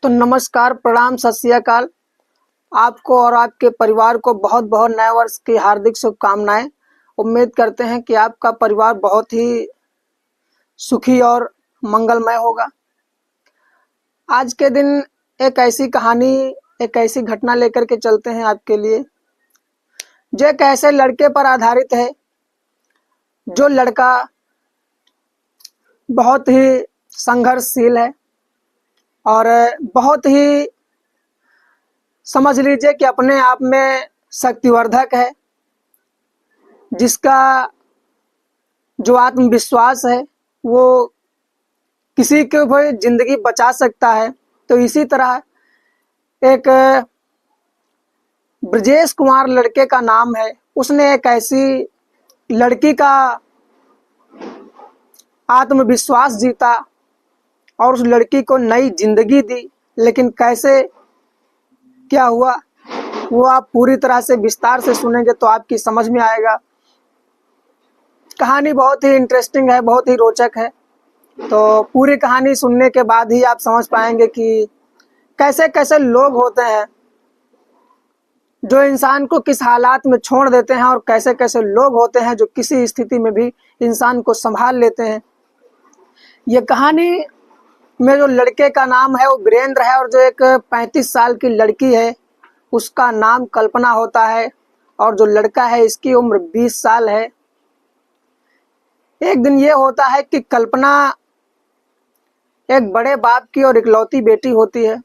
तो नमस्कार, प्रणाम, सत श्री अकाल। आपको और आपके परिवार को बहुत बहुत नए वर्ष की हार्दिक शुभकामनाएं। उम्मीद करते हैं कि आपका परिवार बहुत ही सुखी और मंगलमय होगा। आज के दिन एक ऐसी कहानी, एक ऐसी घटना लेकर के चलते हैं आपके लिए, जो एक ऐसे लड़के पर आधारित है। जो लड़का बहुत ही संघर्षशील है और बहुत ही, समझ लीजिए कि अपने आप में शक्तिवर्धक है, जिसका जो आत्मविश्वास है वो किसी के भी जिंदगी बचा सकता है। तो इसी तरह एक ब्रजेश कुमार लड़के का नाम है। उसने एक ऐसी लड़की का आत्मविश्वास जीता और उस लड़की को नई जिंदगी दी। लेकिन कैसे क्या हुआ वो आप पूरी तरह से विस्तार से सुनेंगे तो आपकी समझ में आएगा। कहानी बहुत ही इंटरेस्टिंग है, बहुत ही रोचक है। तो पूरी कहानी सुनने के बाद ही आप समझ पाएंगे कि कैसे कैसे लोग होते हैं जो इंसान को किस हालात में छोड़ देते हैं, और कैसे कैसे लोग होते हैं जो किसी स्थिति में भी इंसान को संभाल लेते हैं। ये कहानी में जो लड़के का नाम है वो वीरेंद्र है, और जो एक 35 साल की लड़की है उसका नाम कल्पना होता है, और जो लड़का है इसकी उम्र 20 साल है। एक दिन ये होता है कि कल्पना एक बड़े बाप की और इकलौती बेटी होती है।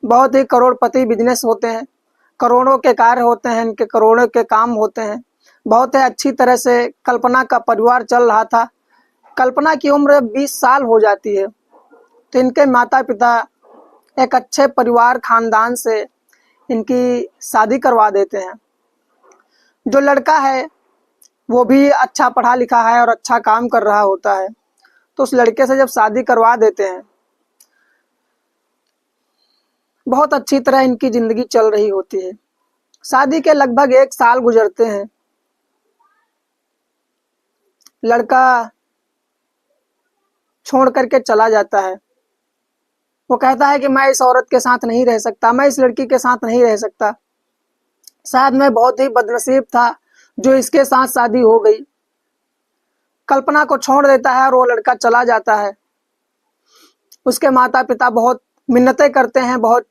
बहुत ही करोड़पति बिजनेस होते हैं, करोड़ों के कार्य होते हैं, इनके करोड़ों के काम होते हैं। बहुत ही अच्छी तरह से कल्पना का परिवार चल रहा था। कल्पना की उम्र 20 साल हो जाती है तो इनके माता पिता एक अच्छे परिवार खानदान से इनकी शादी करवा देते हैं। जो लड़का है वो भी अच्छा पढ़ा लिखा है और अच्छा काम कर रहा होता है। तो उस लड़के से जब शादी करवा देते हैं, बहुत अच्छी तरह इनकी जिंदगी चल रही होती है। शादी के लगभग 1 साल गुजरते हैं। लड़का छोड़ करके चला जाता है। वो कहता है कि मैं इस औरत के साथ नहीं रह सकता, मैं इस लड़की के साथ नहीं रह सकता। शायद मैं बहुत ही बदनसीब था जो इसके साथ शादी हो गई। कल्पना को छोड़ देता है और वो लड़का चला जाता है। उसके माता पिता बहुत मिन्नतें करते हैं, बहुत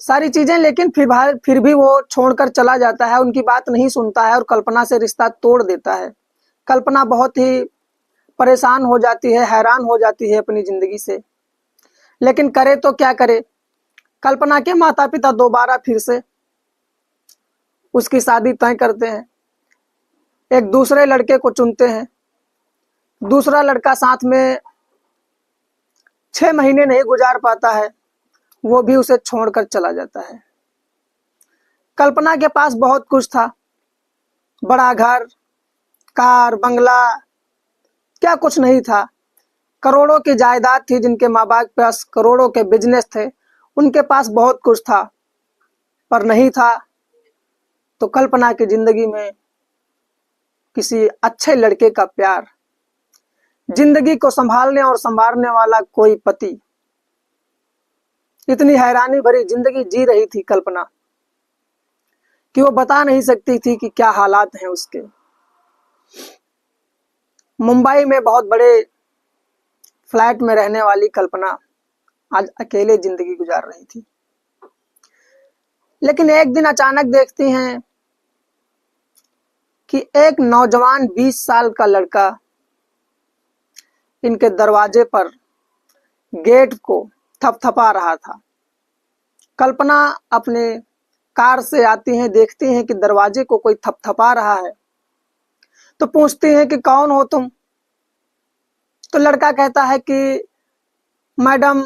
सारी चीजें, लेकिन फिर भी वो छोड़कर चला जाता है, उनकी बात नहीं सुनता है और कल्पना से रिश्ता तोड़ देता है। कल्पना बहुत ही परेशान हो जाती है, हैरान हो जाती है अपनी जिंदगी से, लेकिन करे तो क्या करे। कल्पना के माता पिता दोबारा फिर से उसकी शादी तय करते हैं, एक दूसरे लड़के को चुनते हैं। दूसरा लड़का साथ में 6 महीने नहीं गुजार पाता है, वो भी उसे छोड़कर चला जाता है। कल्पना के पास बहुत कुछ था, बड़ा घर, कार, बंगला, क्या कुछ नहीं था। करोड़ों की जायदाद थी, जिनके माँ बाप के पास करोड़ों के बिजनेस थे, उनके पास बहुत कुछ था। पर नहीं था तो कल्पना की जिंदगी में किसी अच्छे लड़के का प्यार, जिंदगी को संभालने और संवारने वाला कोई पति। इतनी हैरानी भरी जिंदगी जी रही थी कल्पना कि वो बता नहीं सकती थी कि क्या हालात हैं उसके। मुंबई में बहुत बड़े फ्लैट में रहने वाली कल्पना आज अकेले जिंदगी गुजार रही थी। लेकिन एक दिन अचानक देखती हैं कि एक नौजवान 20 साल का लड़का इनके दरवाजे पर गेट को थपथपा रहा था। कल्पना अपने कार से आती हैं, देखती हैं कि दरवाजे को कोई थपथपा रहा है, तो पूछती हैं कि कौन हो तुम। तो लड़का कहता है कि मैडम,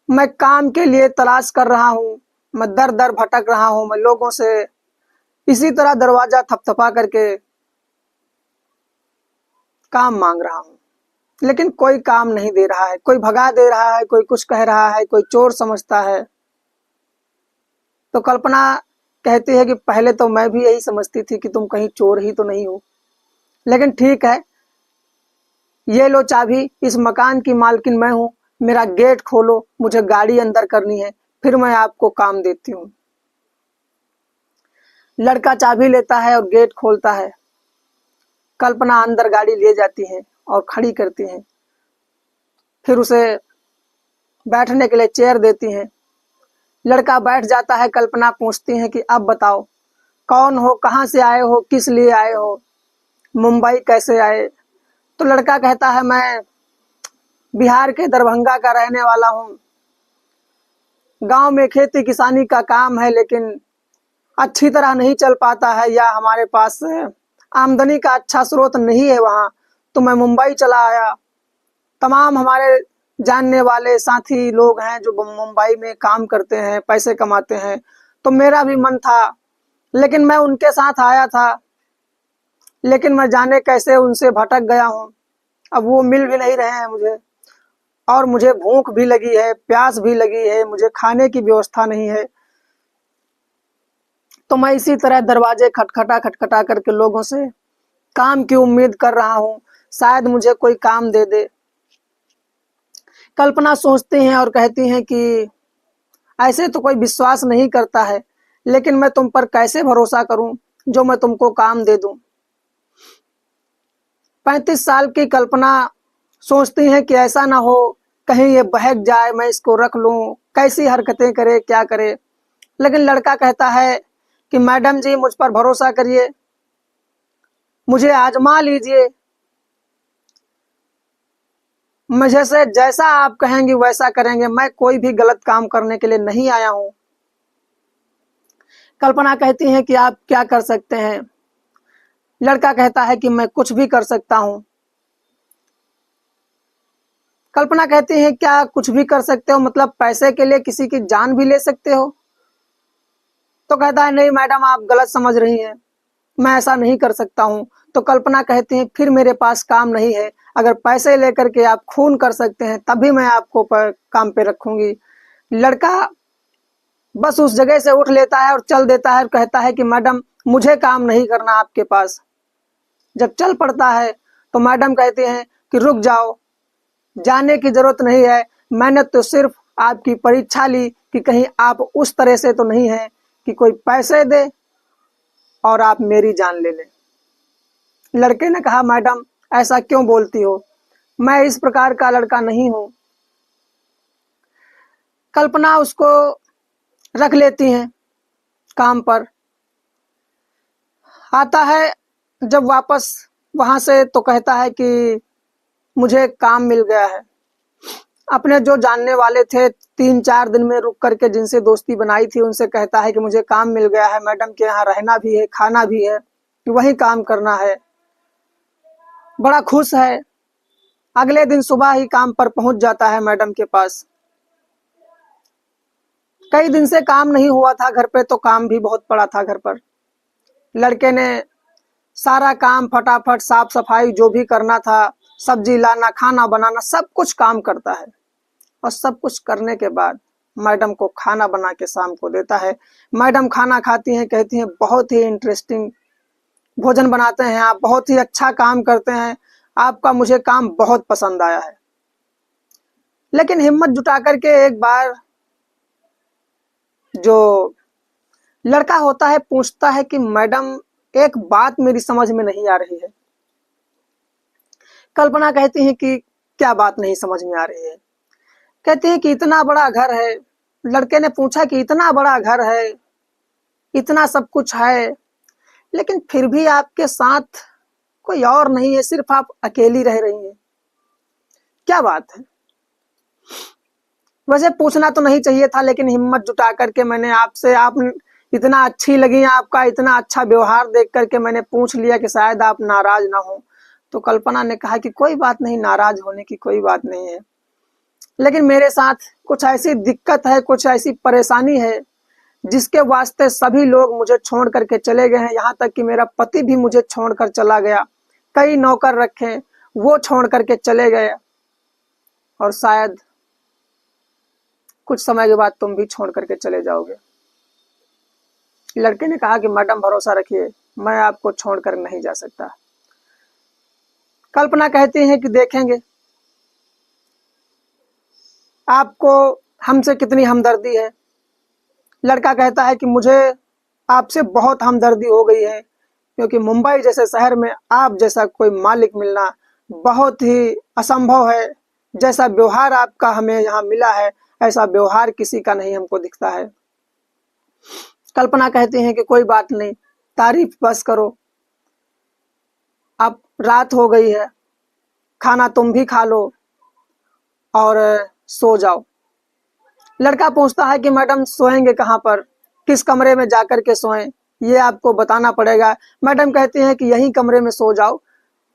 मैं काम के लिए तलाश कर रहा हूँ, मैं दर दर भटक रहा हूँ, मैं लोगों से इसी तरह दरवाजा थपथपा करके काम मांग रहा हूँ, लेकिन कोई काम नहीं दे रहा है। कोई भगा दे रहा है, कोई कुछ कह रहा है, कोई चोर समझता है। तो कल्पना कहती है कि पहले तो मैं भी यही समझती थी कि तुम कहीं चोर ही तो नहीं हो, लेकिन ठीक है, ये लो चाबी, इस मकान की मालकिन मैं हूँ, मेरा गेट खोलो, मुझे गाड़ी अंदर करनी है, फिर मैं आपको काम देती हूँ। लड़का चाबी लेता है और गेट खोलता है। कल्पना अंदर गाड़ी ले जाती है और खड़ी करती है। फिर उसे बैठने के लिए चेयर देती हैं। लड़का बैठ जाता है। कल्पना पूछती है कि अब बताओ, कौन हो, कहाँ से आए हो, किस लिए आए हो, मुंबई कैसे आए? तो लड़का कहता है, मैं बिहार के दरभंगा का रहने वाला हूँ। गांव में खेती किसानी का काम है, लेकिन अच्छी तरह नहीं चल पाता है, या हमारे पास आमदनी का अच्छा स्रोत नहीं है वहाँ, तो मैं मुंबई चला आया। तमाम हमारे जानने वाले साथी लोग हैं जो मुंबई में काम करते हैं, पैसे कमाते हैं, तो मेरा भी मन था, लेकिन मैं उनके साथ आया था, लेकिन मैं जाने कैसे उनसे भटक गया हूँ। अब वो मिल भी नहीं रहे हैं मुझे, और मुझे भूख भी लगी है, प्यास भी लगी है, मुझे खाने की व्यवस्था नहीं है। तो मैं इसी तरह दरवाजे खटखटा खटखटा करके लोगों से काम की उम्मीद कर रहा हूँ, शायद मुझे कोई काम दे दे। कल्पना सोचती हैं और कहती हैं कि ऐसे तो कोई विश्वास नहीं करता है, लेकिन मैं तुम पर कैसे भरोसा करूं जो मैं तुमको काम दे दूं। 35 साल की कल्पना सोचती हैं कि ऐसा ना हो कहीं ये बहक जाए, मैं इसको रख लूं, कैसी हरकतें करे, क्या करे। लेकिन लड़का कहता है कि मैडम जी, मुझ पर भरोसा करिए, मुझे आजमा लीजिए, मुझे से जैसा आप कहेंगे वैसा करेंगे, मैं कोई भी गलत काम करने के लिए नहीं आया हूं। कल्पना कहती है कि आप क्या कर सकते हैं? लड़का कहता है कि मैं कुछ भी कर सकता हूं। कल्पना कहती है, क्या कुछ भी कर सकते हो, मतलब पैसे के लिए किसी की जान भी ले सकते हो? तो कहता है, नहीं मैडम, आप गलत समझ रही हैं, मैं ऐसा नहीं कर सकता हूं। तो कल्पना कहती है, फिर मेरे पास काम नहीं है, अगर पैसे लेकर के आप खून कर सकते हैं तभी मैं आपको काम पे रखूंगी। लड़का बस उस जगह से उठ लेता है और चल देता है और कहता है कि मैडम, मुझे काम नहीं करना आपके पास। जब चल पड़ता है तो मैडम कहती हैं कि रुक जाओ, जाने की जरूरत नहीं है, मैंने तो सिर्फ आपकी परीक्षा ली कि कहीं आप उस तरह से तो नहीं है कि कोई पैसे दे और आप मेरी जान ले लें। लड़के ने कहा, मैडम ऐसा क्यों बोलती हो, मैं इस प्रकार का लड़का नहीं हूं। कल्पना उसको रख लेती हैं काम पर। आता है जब वापस वहां से तो कहता है कि मुझे काम मिल गया है। अपने जो जानने वाले थे 3-4 दिन में रुक करके जिनसे दोस्ती बनाई थी उनसे कहता है कि मुझे काम मिल गया है, मैडम के यहाँ रहना भी है, खाना भी है, वही काम करना है। बड़ा खुश है। अगले दिन सुबह ही काम पर पहुंच जाता है मैडम के पास। कई दिन से काम नहीं हुआ था घर पे, तो काम भी बहुत पड़ा था घर पर। लड़के ने सारा काम फटाफट, साफ सफाई जो भी करना था, सब्जी लाना, खाना बनाना, सब कुछ काम करता है। और सब कुछ करने के बाद मैडम को खाना बना के शाम को देता है। मैडम खाना खाती हैं, कहती हैं, बहुत ही इंटरेस्टिंग भोजन बनाते हैं आप, बहुत ही अच्छा काम करते हैं, आपका मुझे काम बहुत पसंद आया है। लेकिन हिम्मत जुटा करके एक बार जो लड़का होता है पूछता है कि मैडम, एक बात मेरी समझ में नहीं आ रही है। कल्पना कहती है कि क्या बात नहीं समझ में आ रही है? कहती है कि इतना बड़ा घर है। लड़के ने पूछा कि इतना बड़ा घर है, इतना सब कुछ है, लेकिन फिर भी आपके साथ कोई और नहीं है, सिर्फ आप अकेली रह रही हैं, क्या बात है? वैसे पूछना तो नहीं चाहिए था, लेकिन हिम्मत जुटा करके मैंने आपसे, आप इतना अच्छी लगी, आपका इतना अच्छा व्यवहार देख करके मैंने पूछ लिया कि शायद आप नाराज ना हो। तो कल्पना ने कहा कि कोई बात नहीं, नाराज होने की कोई बात नहीं है, लेकिन मेरे साथ कुछ ऐसी दिक्कत है, कुछ ऐसी परेशानी है जिसके वास्ते सभी लोग मुझे छोड़ करके चले गए हैं, यहाँ तक कि मेरा पति भी मुझे छोड़कर चला गया। कई नौकर रखे, वो छोड़ करके चले गए, और शायद कुछ समय के बाद तुम भी छोड़ करके चले जाओगे। लड़के ने कहा कि मैडम भरोसा रखिए, मैं आपको छोड़कर नहीं जा सकता। कल्पना कहती है कि देखेंगे। आपको हमसे कितनी हमदर्दी है। लड़का कहता है कि मुझे आपसे बहुत हमदर्दी हो गई है, क्योंकि मुंबई जैसे शहर में आप जैसा कोई मालिक मिलना बहुत ही असंभव है। जैसा व्यवहार आपका हमें यहाँ मिला है, ऐसा व्यवहार किसी का नहीं हमको दिखता है। कल्पना कहती है कि कोई बात नहीं, तारीफ बस करो, अब रात हो गई है, खाना तुम भी खा लो और सो जाओ। लड़का पूछता है कि मैडम सोएंगे कहाँ पर, किस कमरे में जाकर के सोएं, ये आपको बताना पड़ेगा। मैडम कहती हैं कि यहीं कमरे में सो जाओ,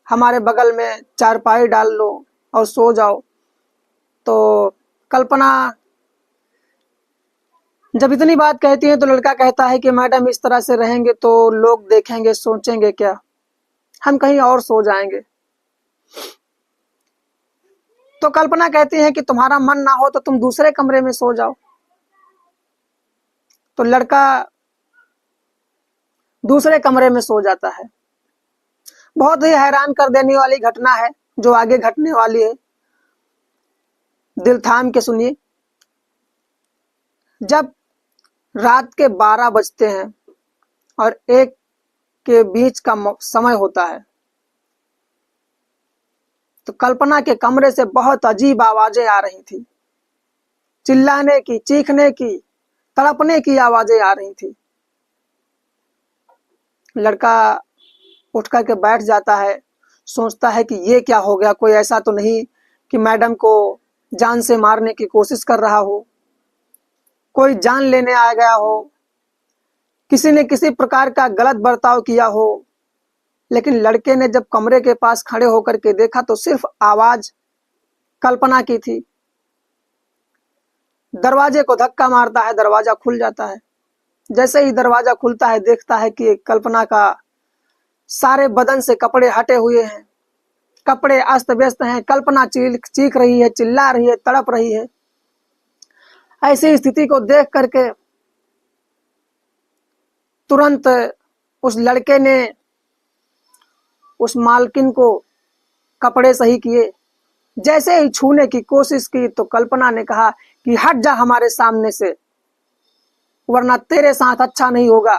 हमारे बगल में चारपाई डाल लो और सो जाओ। तो कल्पना जब इतनी बात कहती है तो लड़का कहता है कि मैडम इस तरह से रहेंगे तो लोग देखेंगे, सोचेंगे क्या, हम कहीं और सो जाएंगे। तो कल्पना कहती है कि तुम्हारा मन ना हो तो तुम दूसरे कमरे में सो जाओ। तो लड़का दूसरे कमरे में सो जाता है। बहुत ही हैरान कर देने वाली घटना है जो आगे घटने वाली है, दिल थाम के सुनिए। जब रात के 12 बजते हैं और 1 के बीच का समय होता है, तो कल्पना के कमरे से बहुत अजीब आवाजें आ रही थी। चिल्लाने की, चीखने की, तड़पने की आवाजें आ रही थी। लड़का उठ करके बैठ जाता है, सोचता है कि ये क्या हो गया, कोई ऐसा तो नहीं कि मैडम को जान से मारने की कोशिश कर रहा हो, कोई जान लेने आ गया हो, किसी ने किसी प्रकार का गलत बर्ताव किया हो। लेकिन लड़के ने जब कमरे के पास खड़े होकर के देखा तो सिर्फ आवाज कल्पना की थी। दरवाजे को धक्का मारता है, दरवाजा खुल जाता है। जैसे ही दरवाजा खुलता है देखता है कि कल्पना का सारे बदन से कपड़े हटे हुए हैं, कपड़े अस्त व्यस्त हैं। कल्पना चीख रही है, चिल्ला रही है, तड़प रही है। ऐसी स्थिति को देख करके तुरंत उस लड़के ने उस मालकिन को कपड़े सही किए। जैसे ही छूने की कोशिश की तो कल्पना ने कहा कि हट जा हमारे सामने से, वरना तेरे साथ अच्छा नहीं होगा,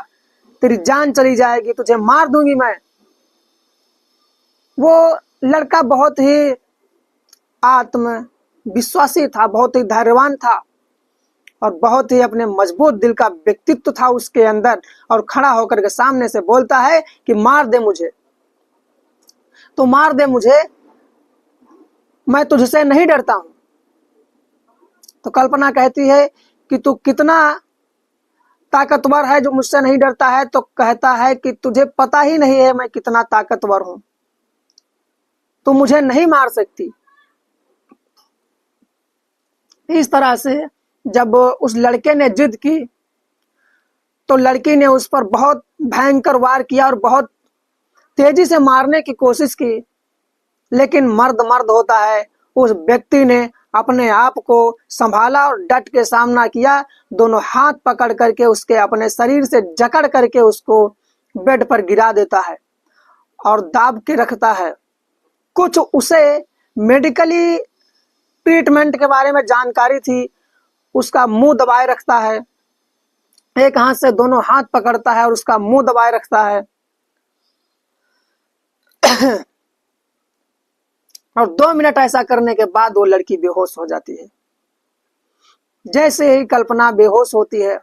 तेरी जान चली जाएगी, तुझे मार दूंगी मैं। वो लड़का बहुत ही आत्मविश्वासी था, बहुत ही धैर्यवान था और बहुत ही अपने मजबूत दिल का व्यक्तित्व था उसके अंदर। और खड़ा होकर के सामने से बोलता है कि मार दे मुझे, तो मार दे मुझे, मैं तुझसे नहीं डरता हूं। तो कल्पना कहती है कि तू कितना ताकतवर है जो मुझसे नहीं डरता है। तो कहता है कि तुझे पता ही नहीं है मैं कितना ताकतवर हूं, तू मुझे नहीं मार सकती। इस तरह से जब उस लड़के ने जिद की तो लड़की ने उस पर बहुत भयंकर वार किया और बहुत तेजी से मारने की कोशिश की। लेकिन मर्द मर्द होता है, उस व्यक्ति ने अपने आप को संभाला और डट के सामना किया। दोनों हाथ पकड़ करके उसके अपने शरीर से जकड़ करके उसको बेड पर गिरा देता है और दाब के रखता है। कुछ उसे मेडिकली ट्रीटमेंट के बारे में जानकारी थी, उसका मुंह दबाए रखता है, एक हाथ से दोनों हाथ पकड़ता है और उसका मुंह दबाए रखता है। और 2 मिनट ऐसा करने के बाद वो लड़की बेहोश हो जाती है। जैसे ही कल्पना बेहोश होती है,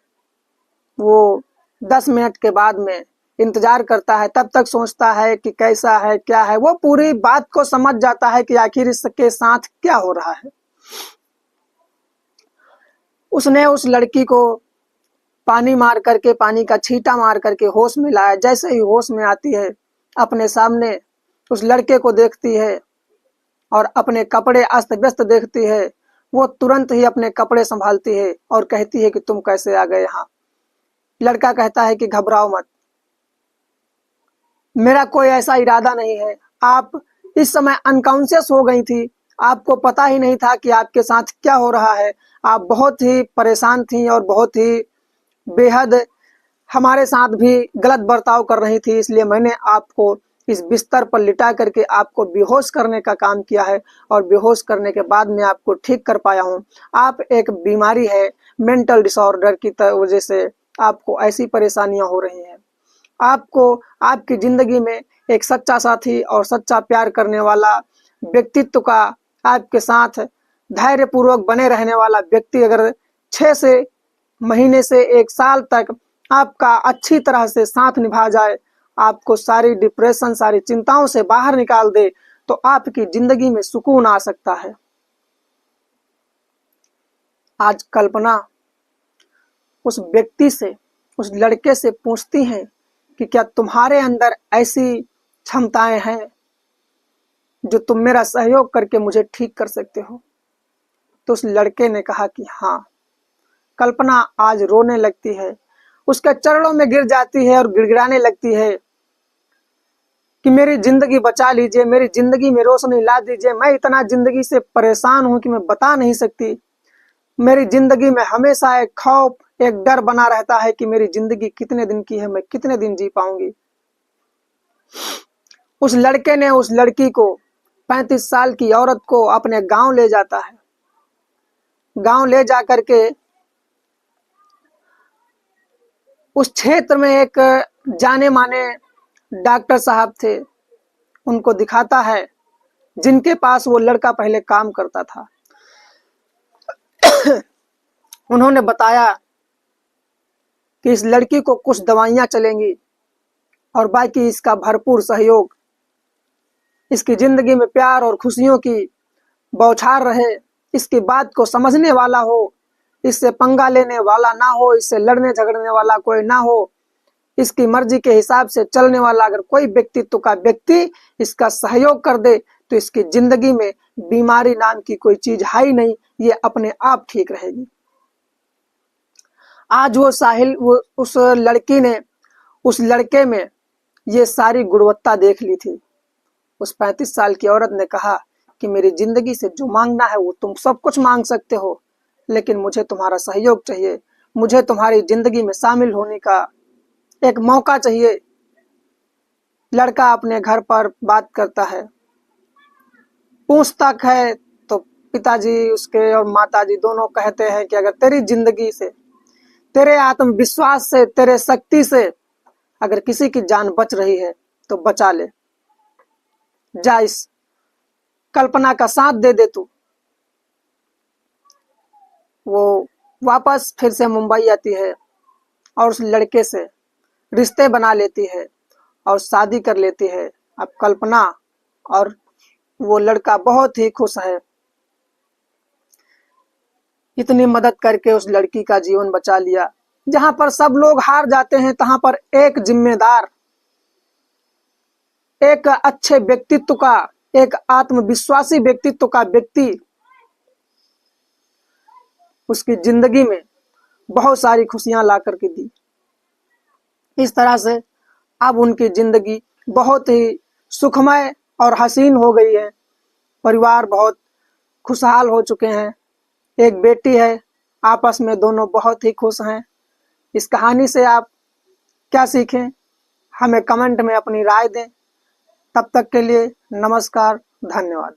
वो 10 मिनट के बाद में इंतजार करता है, तब तक सोचता है कि कैसा है, क्या है। वो पूरी बात को समझ जाता है कि आखिर इसके साथ क्या हो रहा है। उसने उस लड़की को पानी मार करके, पानी का छींटा मार करके होश में लाया। जैसे ही होश में आती है, अपने सामने उस लड़के को देखती है और अपने कपड़े अस्त व्यस्त देखती है। वो तुरंत ही अपने कपड़े संभालती है और कहती है कि तुम कैसे आ गए यहाँ। लड़का कहता है कि घबराओ मत, मेरा कोई ऐसा इरादा नहीं है। आप इस समय अनकॉन्शियस हो गई थी, आपको पता ही नहीं था कि आपके साथ क्या हो रहा है। आप बहुत ही परेशान थी और बहुत ही बेहद हमारे साथ भी गलत बर्ताव कर रही थी, इसलिए मैंने आपको इस बिस्तर पर लिटा करके आपको बेहोश करने का काम किया है और बेहोश करने के बाद मैं आपको ठीक कर पाया हूँ। आप एक बीमारी है, मेंटल डिसऑर्डर की वजह से आपको ऐसी परेशानियां हो रही हैं। आपको आपकी जिंदगी में एक सच्चा साथी और सच्चा प्यार करने वाला व्यक्तित्व का आपके साथ धैर्य पूर्वक बने रहने वाला व्यक्ति अगर 6 से महीने से 1 साल तक आपका अच्छी तरह से साथ निभा जाए, आपको सारी डिप्रेशन, सारी चिंताओं से बाहर निकाल दे, तो आपकी जिंदगी में सुकून आ सकता है। आज कल्पना उस व्यक्ति से, उस लड़के से पूछती हैं कि क्या तुम्हारे अंदर ऐसी क्षमताएं हैं जो तुम मेरा सहयोग करके मुझे ठीक कर सकते हो? तो उस लड़के ने कहा कि हाँ। कल्पना आज रोने लगती है, उसके चरणों में गिर जाती है और गिड़गिड़ाने लगती है कि मेरी जिंदगी बचा लीजिए, मेरी जिंदगी में रोशनी ला दीजिए। मैं इतना जिंदगी से परेशान हूं कि मैं बता नहीं सकती। मेरी जिंदगी में हमेशा एक खौफ, एक डर बना रहता है कि मेरी जिंदगी कितने दिन की है, मैं कितने दिन जी पाऊंगी। उस लड़के ने उस लड़की को, 35 साल की औरत को अपने गांव ले जाता है। गांव ले जा करके उस क्षेत्र में एक जाने माने डॉक्टर साहब थे, उनको दिखाता है, जिनके पास वो लड़का पहले काम करता था। उन्होंने बताया कि इस लड़की को कुछ दवाइयां चलेंगी और बाकी इसका भरपूर सहयोग, इसकी जिंदगी में प्यार और खुशियों की बौछार रहे, इसकी बात को समझने वाला हो, इससे पंगा लेने वाला ना हो, इससे लड़ने झगड़ने वाला कोई ना हो, इसकी मर्जी के हिसाब से चलने वाला अगर कोई व्यक्तित्व का व्यक्ति इसका सहयोग कर दे तो इसकी जिंदगी में बीमारी नाम की कोई चीज है ही नहीं, ये अपने आप ठीक रहेगी। आज वो साहिल, वो उस लड़की ने उस लड़के में ये सारी गुणवत्ता देख ली थी। उस 35 साल की औरत ने कहा कि मेरी जिंदगी से जो मांगना है वो तुम सब कुछ मांग सकते हो, लेकिन मुझे तुम्हारा सहयोग चाहिए, मुझे तुम्हारी जिंदगी में शामिल होने का एक मौका चाहिए। लड़का अपने घर पर बात करता है, पूछता है तो पिताजी उसके और माताजी दोनों कहते हैं कि अगर तेरी जिंदगी से, तेरे आत्मविश्वास से, तेरे शक्ति से अगर किसी की जान बच रही है तो बचा ले, जा इस कल्पना का साथ दे दे तू। वो वापस फिर से मुंबई आती है और उस लड़के से रिश्ते बना लेती है और शादी कर लेती है। अब कल्पना और वो लड़का बहुत ही खुश है। इतनी मदद करके उस लड़की का जीवन बचा लिया। जहां पर सब लोग हार जाते हैं, तहां पर एक जिम्मेदार, एक अच्छे व्यक्तित्व का, एक आत्मविश्वासी व्यक्तित्व का व्यक्ति उसकी जिंदगी में बहुत सारी खुशियां ला करके दी। इस तरह से अब उनकी जिंदगी बहुत ही सुखमय और हसीन हो गई है। परिवार बहुत खुशहाल हो चुके हैं। एक बेटी है, आपस में दोनों बहुत ही खुश हैं। इस कहानी से आप क्या सीखें, हमें कमेंट में अपनी राय दें। तब तक के लिए नमस्कार, धन्यवाद।